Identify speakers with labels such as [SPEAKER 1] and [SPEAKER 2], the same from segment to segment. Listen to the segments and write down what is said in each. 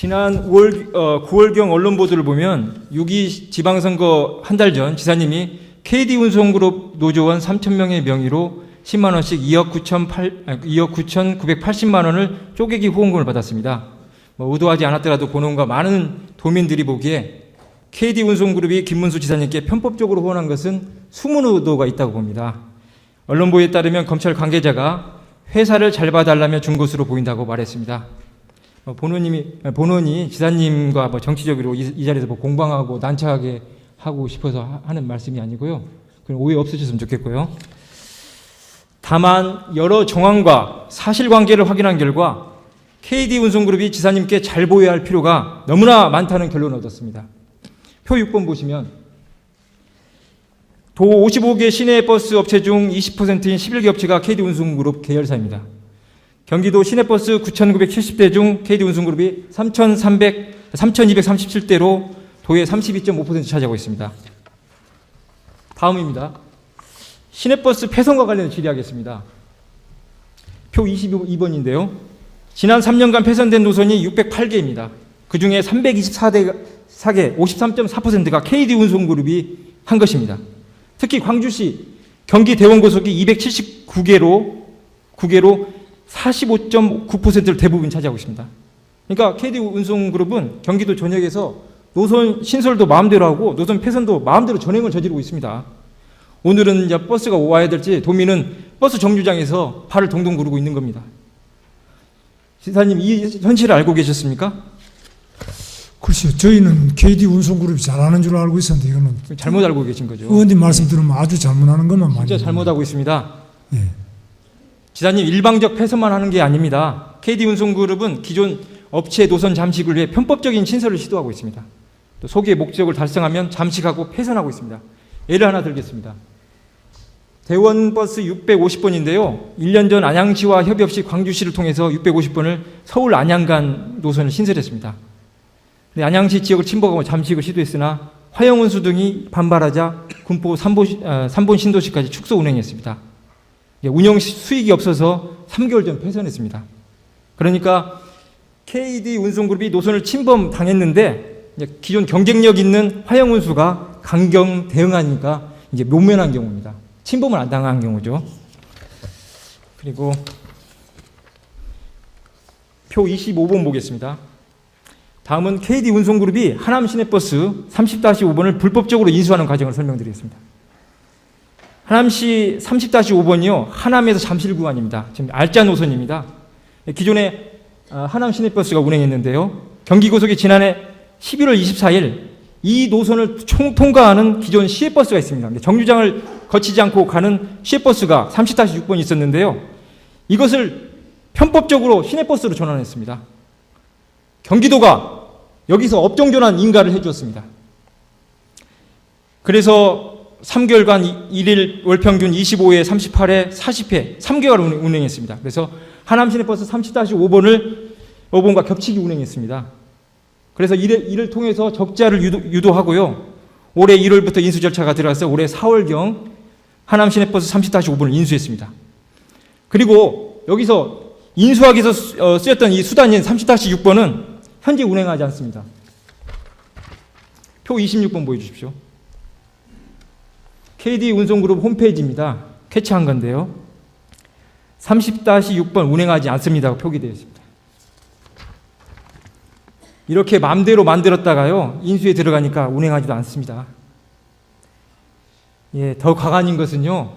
[SPEAKER 1] 지난 9월경 언론 보도를 보면 6.2 지방선거 한 달 전 지사님이 KD운송그룹 노조원 3,000명의 명의로 10만 원씩 2억 9,980만 원을 쪼개기 후원금을 받았습니다. 의도하지 않았더라도 본원과 많은 도민들이 보기에 KD운송그룹이 김문수 지사님께 편법적으로 후원한 것은 숨은 의도가 있다고 봅니다. 언론보도에 따르면 검찰 관계자가 회사를 잘 봐달라며 준 것으로 보인다고 말했습니다. 본원이 지사님과 정치적으로 이 자리에서 공방하고 난처하게 하고 싶어서 하는 말씀이 아니고요. 그럼 오해 없으셨으면 좋겠고요. 다만 여러 정황과 사실관계를 확인한 결과 KD운송그룹이 지사님께 잘 보여야 할 필요가 너무나 많다는 결론을 얻었습니다. 표 6번 보시면 도 55개 시내버스 업체 중 20%인 11개 업체가 KD운송그룹 계열사입니다. 경기도 시내버스 9,970대 중 KD운송그룹이 3,237대로 도의 32.5% 차지하고 있습니다. 다음입니다. 시내버스 폐선과 관련해서 질의하겠습니다. 표 22번인데요. 지난 3년간 폐선된 노선이 608개입니다. 그중에 324개, 53.4%가 KD운송그룹이 한 것입니다. 특히 광주시 경기 대원고속이 279개로 45.9%를 대부분 차지하고 있습니다. 그러니까 KD운송그룹은 경기도 전역에서 노선 신설도 마음대로 하고 노선 폐선도 마음대로 전횡을 저지르고 있습니다. 오늘은 이제 버스가 와야 될지 도민은 버스 정류장에서 발을 동동 구르고 있는 겁니다. 지사님, 이 현실을 알고 계셨습니까?
[SPEAKER 2] 글쎄요, 저희는 KD운송그룹이 잘하는 줄 알고 있었는데 이거는
[SPEAKER 1] 잘못 알고 계신 거죠.
[SPEAKER 2] 의원님 말씀 들으면 아주 잘못하는 것만 많이.
[SPEAKER 1] 진짜 잘못하고 있습니다.
[SPEAKER 2] 예.
[SPEAKER 1] 지사님, 일방적 폐선만 하는 게 아닙니다. KD운송그룹은 기존 업체 노선 잠식을 위해 편법적인 신설을 시도하고 있습니다. 또 소기의 목적을 달성하면 잠식하고 폐선하고 있습니다. 예를 하나 들겠습니다. 대원버스 650번인데요. 1년 전 안양시와 협의 없이 광주시를 통해서 650번을 서울 안양간 노선을 신설했습니다. 근데 안양시 지역을 침범하고 잠식을 시도했으나 화영운수 등이 반발하자 군포 3본 신도시까지 축소 운행했습니다. 운영 수익이 없어서 3개월 전 폐선했습니다. 그러니까 KD운송그룹이 노선을 침범당했는데 기존 경쟁력 있는 화영운수가 강경 대응하니까 이제 묘면한 경우입니다. 침범을 안 당한 경우죠. 그리고 표 25번 보겠습니다. 다음은 KD운송그룹이 하남 시내버스 30-5번을 불법적으로 인수하는 과정을 설명드리겠습니다. 하남시 30-5번이요. 하남에서 잠실 구간입니다. 지금 알짜 노선입니다. 기존에 하남 시내버스가 운행했는데요. 경기고속이 지난해 11월 24일 이 노선을 통과하는 기존 시외버스가 있습니다. 정류장을 거치지 않고 가는 시외버스가 30-6번이 있었는데요. 이것을 편법적으로 시내버스로 전환했습니다. 경기도가 여기서 업종전환 인가를 해주었습니다. 그래서 3개월간 1일 월평균 25회, 38회, 40회 3개월 운행했습니다. 그래서 하남 시내버스 30-5번과 겹치기 운행했습니다. 그래서 이를 통해서 적자를 유도하고요. 올해 1월부터 인수 절차가 들어가서 올해 4월경 하남 시내버스 30-5번을 인수했습니다. 그리고 여기서 인수하기 위해서 쓰였던 이 수단인 30-6번은 현재 운행하지 않습니다. 표 26번 보여주십시오. KD운송그룹 홈페이지입니다. 캐치한 건데요. 30-6번 운행하지 않습니다고 표기되어 있습니다. 이렇게 마음대로 만들었다가요. 인수에 들어가니까 운행하지도 않습니다. 예, 더 과간인 것은요.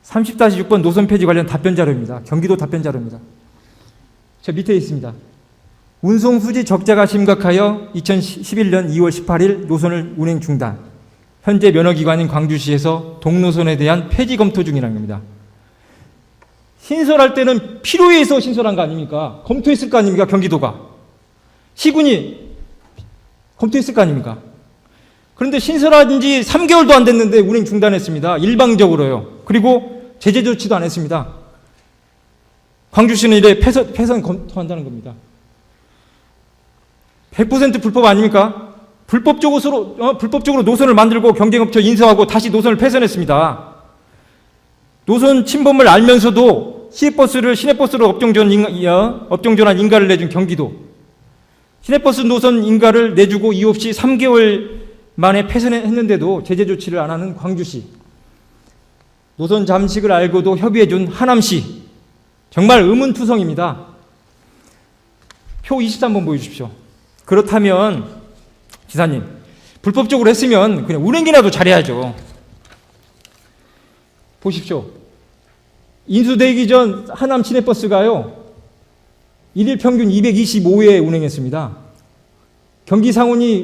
[SPEAKER 1] 30-6번 노선 폐지 관련 답변 자료입니다. 경기도 답변 자료입니다. 저 밑에 있습니다. 운송 수지 적자가 심각하여 2011년 2월 18일 노선을 운행 중단. 현재 면허기관인 광주시에서 동노선에 대한 폐지 검토 중이라는 겁니다. 신설할 때는 필요에 의해서 신설한 거 아닙니까? 검토했을 거 아닙니까? 경기도가. 시군이 검토했을 거 아닙니까? 그런데 신설한 지 3개월도 안 됐는데 운행 중단했습니다. 일방적으로요. 그리고 제재 조치도 안 했습니다. 광주시는 이래 폐선 검토한다는 겁니다. 100% 불법 아닙니까? 불법적으로 노선을 만들고 경쟁업체 인수하고 다시 노선을 폐선했습니다. 노선 침범을 알면서도 시내버스로 업종전환 인가를 내준 경기도. 시내버스 노선 인가를 내주고 이유 없이 3개월 만에 폐선했는데도 제재 조치를 안 하는 광주시, 노선 잠식을 알고도 협의해준 하남시, 정말 의문투성입니다. 표 23번 보여주십시오. 그렇다면 지사님, 불법적으로 했으면 그냥 운행이라도 잘해야죠. 보십시오. 인수되기 전 하남 시내버스가요, 일일 평균 225회 운행했습니다. 경기 상운이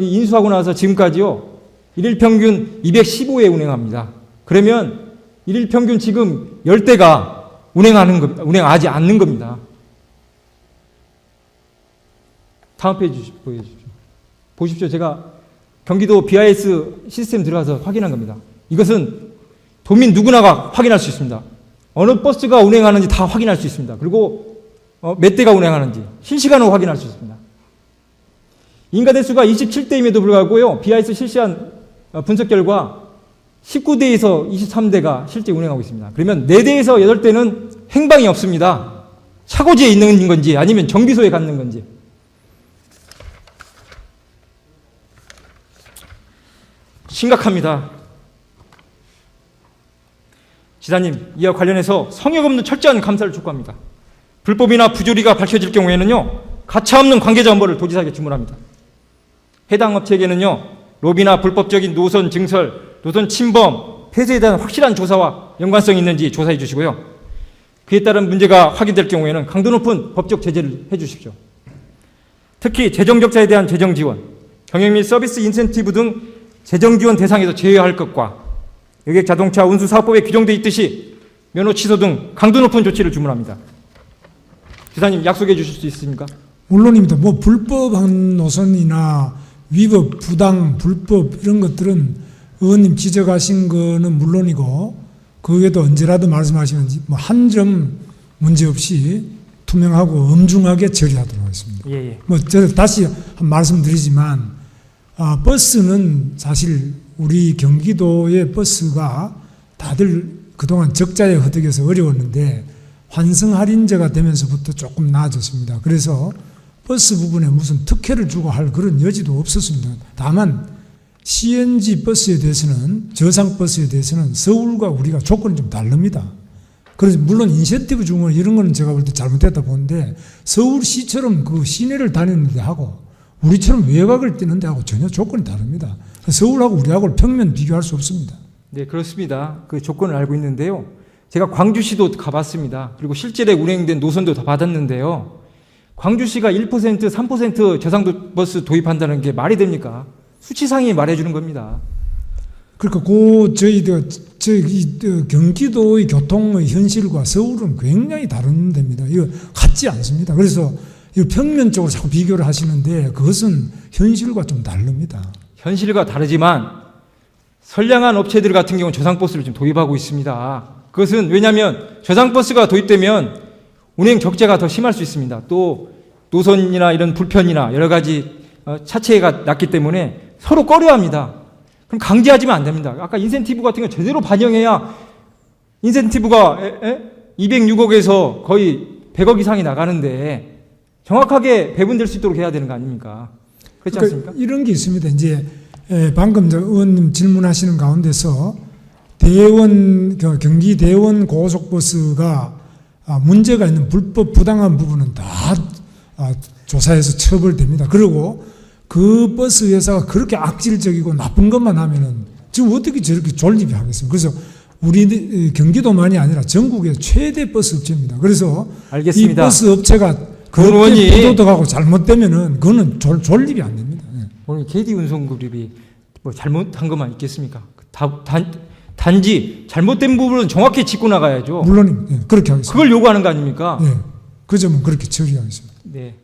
[SPEAKER 1] 인수하고 나서 지금까지요, 일일 평균 215회 운행합니다. 그러면 일일 평균 지금 10대가 운행하지 않는 겁니다. 다음 페이지 보여주십시오. 보십시오. 제가 경기도 BIS 시스템 들어가서 확인한 겁니다. 이것은 도민 누구나가 확인할 수 있습니다. 어느 버스가 운행하는지 다 확인할 수 있습니다. 그리고 몇 대가 운행하는지 실시간으로 확인할 수 있습니다. 인가 대수가 27대임에도 불구하고요, BIS 실시한 분석 결과 19대에서 23대가 실제 운행하고 있습니다. 그러면 4대에서 8대는 행방이 없습니다. 차고지에 있는 건지 아니면 정비소에 갔는 건지. 심각합니다. 지사님, 이와 관련해서 성역 없는 철저한 감사를 촉구합니다. 불법이나 부조리가 밝혀질 경우에는요, 가차없는 관계자 엄벌을 도지사에게 주문합니다. 해당 업체에게는요, 로비나 불법적인 노선 증설, 노선 침범, 폐쇄에 대한 확실한 조사와 연관성이 있는지 조사해 주시고요. 그에 따른 문제가 확인될 경우에는 강도 높은 법적 제재를 해 주십시오. 특히 재정적자에 대한 재정 지원, 경영 및 서비스 인센티브 등 재정 지원 대상에서 제외할 것과 여객 자동차 운수 사업법에 규정되어 있듯이 면허 취소 등 강도 높은 조치를 주문합니다. 지사님, 약속해 주실 수 있습니까?
[SPEAKER 2] 물론입니다. 뭐 불법한 노선이나 위법, 부당, 불법 이런 것들은 의원님 지적하신 거는 물론이고 그 외에도 언제라도 말씀하시면 뭐 한 점 문제 없이 투명하고 엄중하게 처리하도록 하겠습니다.
[SPEAKER 1] 예.
[SPEAKER 2] 뭐 제가 다시 한 말씀드리지만 버스는 사실 우리 경기도의 버스가 다들 그동안 적자에 허덕여서 어려웠는데 환승 할인제가 되면서부터 조금 나아졌습니다. 그래서 버스 부분에 무슨 특혜를 주고 할 그런 여지도 없었습니다. 다만 CNG 버스에 대해서는, 저상 버스에 대해서는 서울과 우리가 조건이 좀 다릅니다. 그래서 물론 인센티브 주는 건 이런 거는 제가 볼 때 잘못됐다 보는데 서울시처럼 그 시내를 다니는데 하고 우리처럼 외곽을 뛰는데 하고 전혀 조건이 다릅니다. 서울하고 우리하고를 평면 비교할 수 없습니다.
[SPEAKER 1] 네, 그렇습니다. 그 조건을 알고 있는데요. 제가 광주시도 가봤습니다. 그리고 실제로 운행된 노선도 다 받았는데요. 광주시가 1%, 3% 저상도 버스 도입한다는 게 말이 됩니까? 수치상이 말해주는 겁니다.
[SPEAKER 2] 그러니까 저희 경기도의 교통의 현실과 서울은 굉장히 다른 데입니다. 이거 같지 않습니다. 그래서 이거 평면적으로 자꾸 비교를 하시는데 그것은 현실과 좀 다릅니다.
[SPEAKER 1] 현실과 다르지만 선량한 업체들 같은 경우는 저상버스를 지금 도입하고 있습니다. 그것은 왜냐하면 저상버스가 도입되면 운행 적자가 더 심할 수 있습니다. 또 노선이나 이런 불편이나 여러 가지 차체가 낮기 때문에 서로 꺼려합니다. 그럼 강제하지면 안 됩니다. 아까 인센티브 같은 거 제대로 반영해야 인센티브가 206억에서 거의 100억 이상이 나가는데 정확하게 배분될 수 있도록 해야 되는 거 아닙니까? 그렇지 않습니까?
[SPEAKER 2] 그러니까 이런 게 있습니다. 이제 방금 의원님 질문하시는 가운데서 경기 대원 고속버스가 문제가 있는 불법 부당한 부분은 다 조사해서 처벌됩니다. 그리고 그 버스 회사가 그렇게 악질적이고 나쁜 것만 하면은 지금 어떻게 저렇게 존립이 하겠습니까? 그래서 우리 경기도만이 아니라 전국의 최대 버스 업체입니다. 그래서
[SPEAKER 1] 알겠습니다.
[SPEAKER 2] 이 버스 업체가 그렇게 부도덕하고 잘못되면은 그거는 존립이 안 됩니다.
[SPEAKER 1] 오늘 KD 운송그룹이 뭐 잘못한 것만 있겠습니까? 단지 잘못된 부분은 정확히 짚고 나가야죠.
[SPEAKER 2] 물론 그렇게 하겠습니다.
[SPEAKER 1] 그걸 요구하는 거 아닙니까?
[SPEAKER 2] 네, 그 점은 그렇게 처리하겠습니다.
[SPEAKER 1] 네.